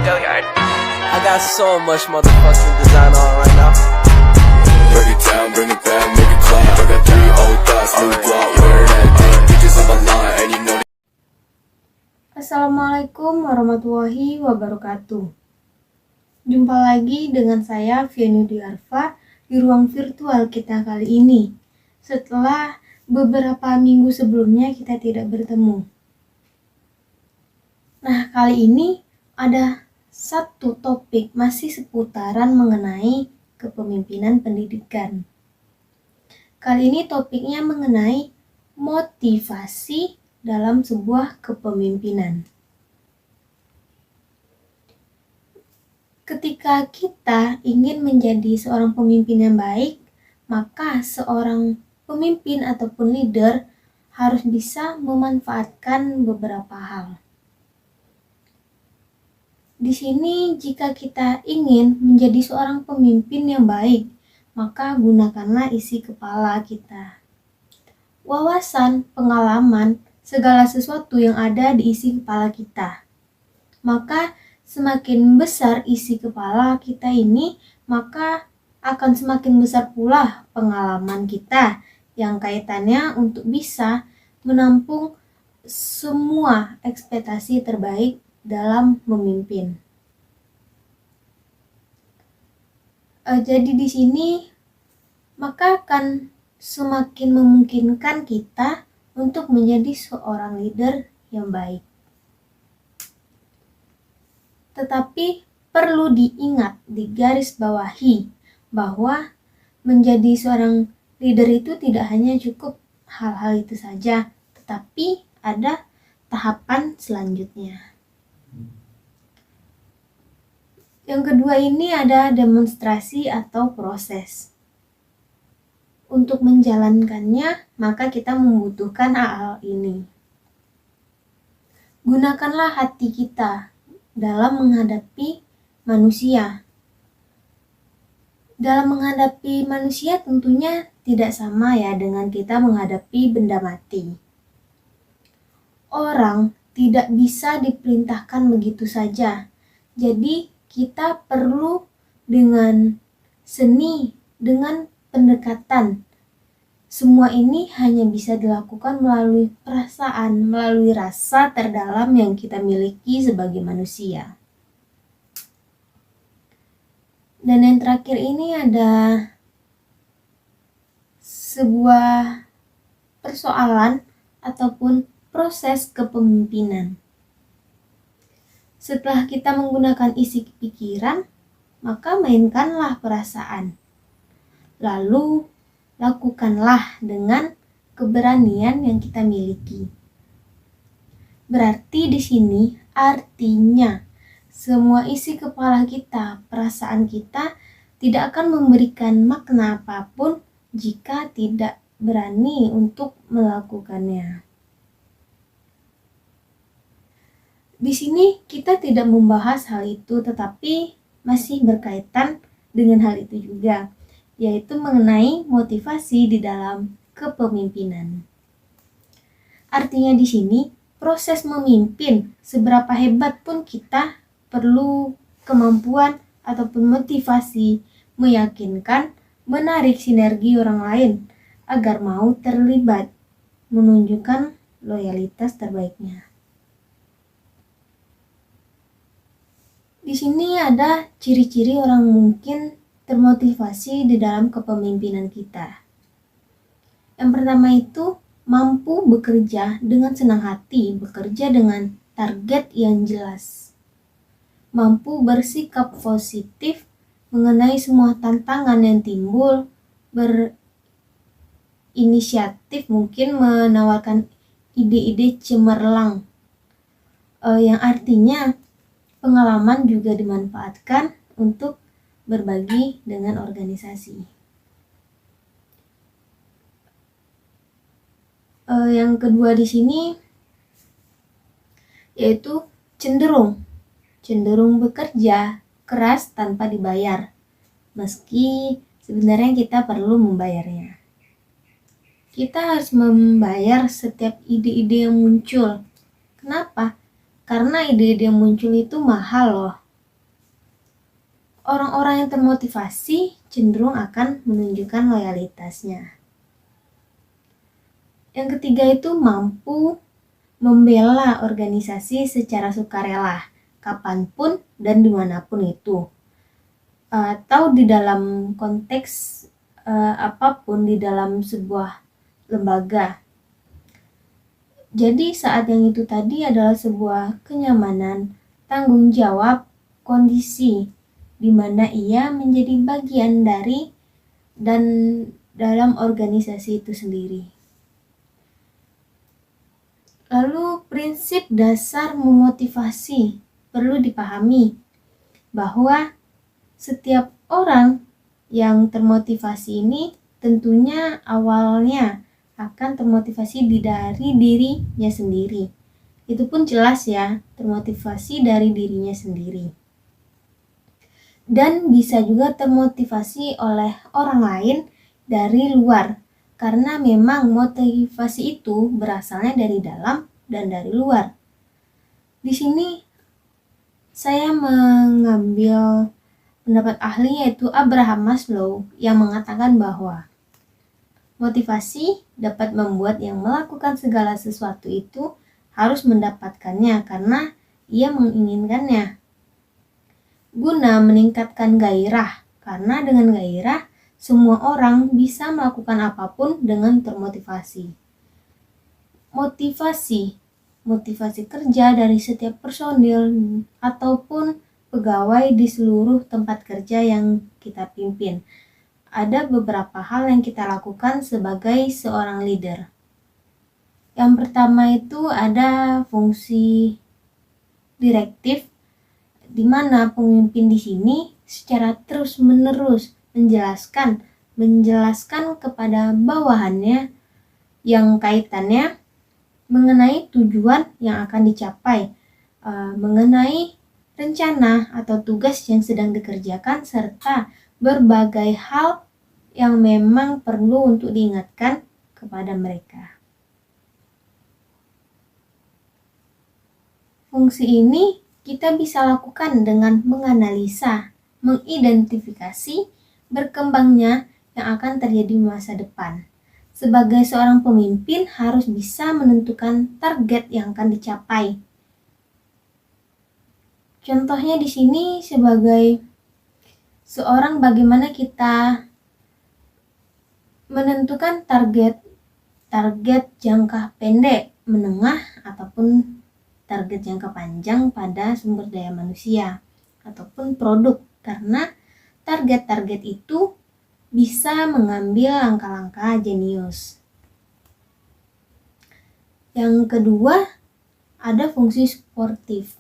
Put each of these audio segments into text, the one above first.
I got so much motherfucking design on right now. Break it down, bring it back, make it clap. I got 3 old thoughts, new block, where that thing. Bitches on my line, and you know. Assalamualaikum warahmatullahi wabarakatuh. Jumpa lagi dengan saya Viani Diarfa di ruang virtual kita kali ini. Setelah beberapa minggu sebelumnya kita tidak bertemu. Nah, kali ini ada satu topik masih seputaran mengenai kepemimpinan pendidikan. Kali ini topiknya mengenai motivasi dalam sebuah kepemimpinan. Ketika kita ingin menjadi seorang pemimpin yang baik, maka seorang pemimpin ataupun leader harus bisa memanfaatkan beberapa hal. Di sini, jika kita ingin menjadi seorang pemimpin yang baik, maka gunakanlah isi kepala kita. Wawasan, pengalaman, segala sesuatu yang ada di isi kepala kita. Maka semakin besar isi kepala kita ini, maka akan semakin besar pula pengalaman kita yang kaitannya untuk bisa menampung semua ekspektasi terbaik dalam memimpin. Jadi di sini maka akan semakin memungkinkan kita untuk menjadi seorang leader yang baik. Tetapi perlu diingat, digarisbawahi bahwa menjadi seorang leader itu tidak hanya cukup hal-hal itu saja, tetapi ada tahapan selanjutnya. Yang kedua ini ada demonstrasi atau proses. Untuk menjalankannya, maka kita membutuhkan hal ini. Gunakanlah hati kita dalam menghadapi manusia. Dalam menghadapi manusia tentunya tidak sama ya dengan kita menghadapi benda mati. Orang tidak bisa diperintahkan begitu saja. Jadi kita perlu dengan seni, dengan pendekatan. Semua ini hanya bisa dilakukan melalui perasaan, melalui rasa terdalam yang kita miliki sebagai manusia. Dan yang terakhir ini ada sebuah persoalan ataupun proses kepemimpinan. Setelah kita menggunakan isi pikiran, maka mainkanlah perasaan. Lalu, lakukanlah dengan keberanian yang kita miliki. Berarti di sini artinya semua isi kepala kita, perasaan kita tidak akan memberikan makna apapun jika tidak berani untuk melakukannya. Di sini kita tidak membahas hal itu, tetapi masih berkaitan dengan hal itu juga, yaitu mengenai motivasi di dalam kepemimpinan. Artinya di sini, proses memimpin, seberapa hebat pun kita perlu kemampuan ataupun motivasi meyakinkan, menarik sinergi orang lain agar mau terlibat, menunjukkan loyalitas terbaiknya. Di sini ada ciri-ciri orang mungkin termotivasi di dalam kepemimpinan kita. Yang pertama itu mampu bekerja dengan senang hati, bekerja dengan target yang jelas. Mampu bersikap positif mengenai semua tantangan yang timbul, berinisiatif mungkin menawarkan ide-ide cemerlang, yang artinya pengalaman juga dimanfaatkan untuk berbagi dengan organisasi. Yang kedua di sini yaitu cenderung bekerja keras tanpa dibayar, meski sebenarnya kita perlu membayarnya. Kita harus membayar setiap ide-ide yang muncul. Kenapa? Karena ide-ide yang muncul itu mahal loh. Orang-orang yang termotivasi cenderung akan menunjukkan loyalitasnya. Yang ketiga itu mampu membela organisasi secara sukarela, kapanpun dan dimanapun itu. Atau di dalam konteks apapun di dalam sebuah lembaga. Jadi saat yang itu tadi adalah sebuah kenyamanan, tanggung jawab, kondisi di mana ia menjadi bagian dari dan dalam organisasi itu sendiri. Lalu prinsip dasar memotivasi perlu dipahami bahwa setiap orang yang termotivasi ini tentunya awalnya akan termotivasi dari dirinya sendiri. Itu pun jelas ya, termotivasi dari dirinya sendiri. Dan bisa juga termotivasi oleh orang lain dari luar, karena memang motivasi itu berasalnya dari dalam dan dari luar. Di sini saya mengambil pendapat ahli yaitu Abraham Maslow yang mengatakan bahwa motivasi dapat membuat yang melakukan segala sesuatu itu harus mendapatkannya karena ia menginginkannya. Guna meningkatkan gairah, karena dengan gairah semua orang bisa melakukan apapun dengan termotivasi. Motivasi kerja dari setiap personil ataupun pegawai di seluruh tempat kerja yang kita pimpin. Ada beberapa hal yang kita lakukan sebagai seorang leader. Yang pertama itu ada fungsi direktif, di mana pemimpin di sini secara terus-menerus menjelaskan kepada bawahannya yang kaitannya mengenai tujuan yang akan dicapai, mengenai rencana atau tugas yang sedang dikerjakan, serta berbagai hal yang memang perlu untuk diingatkan kepada mereka. Fungsi ini kita bisa lakukan dengan menganalisa, mengidentifikasi berkembangnya yang akan terjadi di masa depan. Sebagai seorang pemimpin harus bisa menentukan target yang akan dicapai. Contohnya di sini sebagai seorang bagaimana kita menentukan target jangka pendek, menengah, ataupun target jangka panjang pada sumber daya manusia ataupun produk, karena target-target itu bisa mengambil langkah-langkah jenius. Yang kedua, ada fungsi suportif,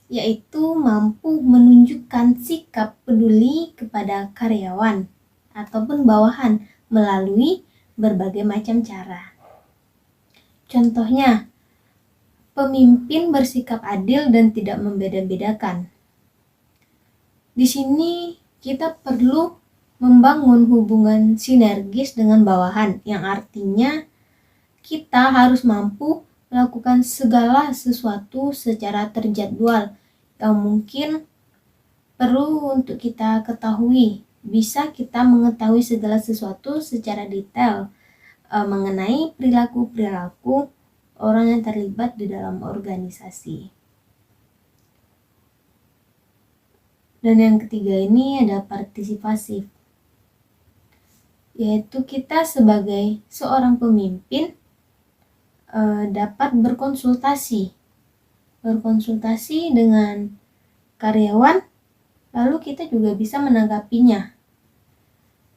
yaitu mampu menunjukkan sikap peduli kepada karyawan ataupun bawahan melalui berbagai macam cara. Contohnya, pemimpin bersikap adil dan tidak membeda-bedakan. Di sini kita perlu membangun hubungan sinergis dengan bawahan, yang artinya kita harus mampu melakukan segala sesuatu secara terjadwal yang mungkin perlu untuk kita ketahui. Bisa kita mengetahui segala sesuatu secara detail mengenai perilaku-perilaku orang yang terlibat di dalam organisasi. Dan yang ketiga ini ada partisipasi, yaitu kita sebagai seorang pemimpin dapat berkonsultasi dengan karyawan, lalu kita juga bisa menanggapinya.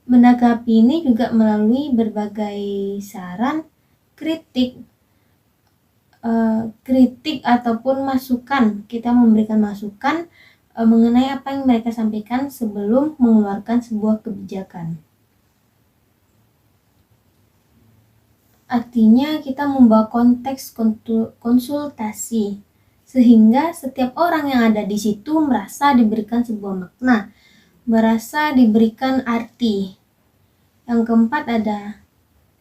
Menanggapi ini juga melalui berbagai saran, kritik ataupun masukan. Kita memberikan masukan mengenai apa yang mereka sampaikan sebelum mengeluarkan sebuah kebijakan. Artinya kita membawa konteks konsultasi sehingga setiap orang yang ada di situ merasa diberikan sebuah makna, merasa diberikan arti. Yang keempat ada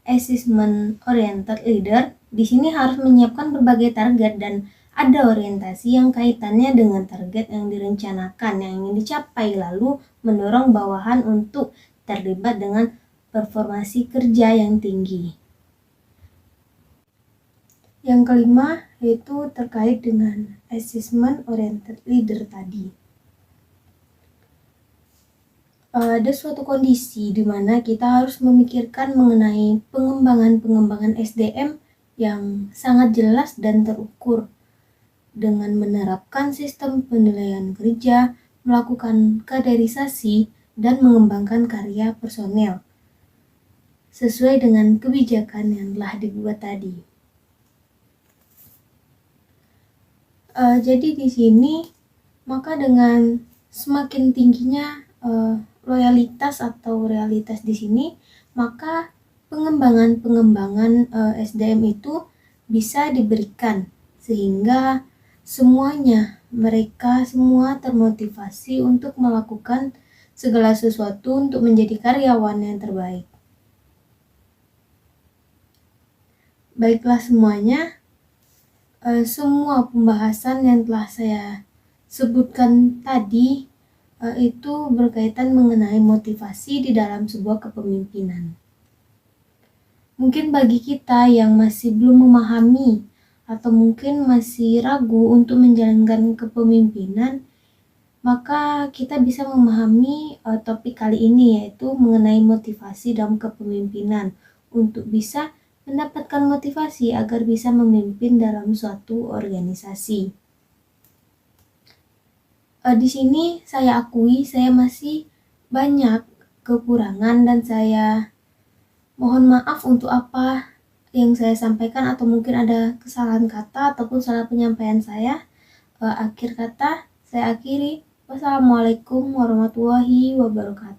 assessment oriented leader. Di sini harus menyiapkan berbagai target dan ada orientasi yang kaitannya dengan target yang direncanakan yang ingin dicapai, lalu mendorong bawahan untuk terlibat dengan performasi kerja yang tinggi. Yang kelima yaitu terkait dengan assessment oriented leader tadi. Ada suatu kondisi di mana kita harus memikirkan mengenai pengembangan SDM yang sangat jelas dan terukur dengan menerapkan sistem penilaian kerja, melakukan kaderisasi, dan mengembangkan karya personel sesuai dengan kebijakan yang telah dibuat tadi. Jadi di sini maka dengan semakin tingginya loyalitas atau realitas di sini, maka pengembangan SDM itu bisa diberikan sehingga mereka semua termotivasi untuk melakukan segala sesuatu untuk menjadi karyawan yang terbaik. Baiklah semuanya, semua pembahasan yang telah saya sebutkan tadi itu berkaitan mengenai motivasi di dalam sebuah kepemimpinan. Mungkin bagi kita yang masih belum memahami atau mungkin masih ragu untuk menjalankan kepemimpinan, maka kita bisa memahami topik kali ini, yaitu mengenai motivasi dalam kepemimpinan untuk bisa mendapatkan motivasi agar bisa memimpin dalam suatu organisasi. Di sini saya akui saya masih banyak kekurangan dan saya mohon maaf untuk apa yang saya sampaikan atau mungkin ada kesalahan kata ataupun salah penyampaian saya. Akhir kata saya akhiri. Wassalamualaikum warahmatullahi wabarakatuh.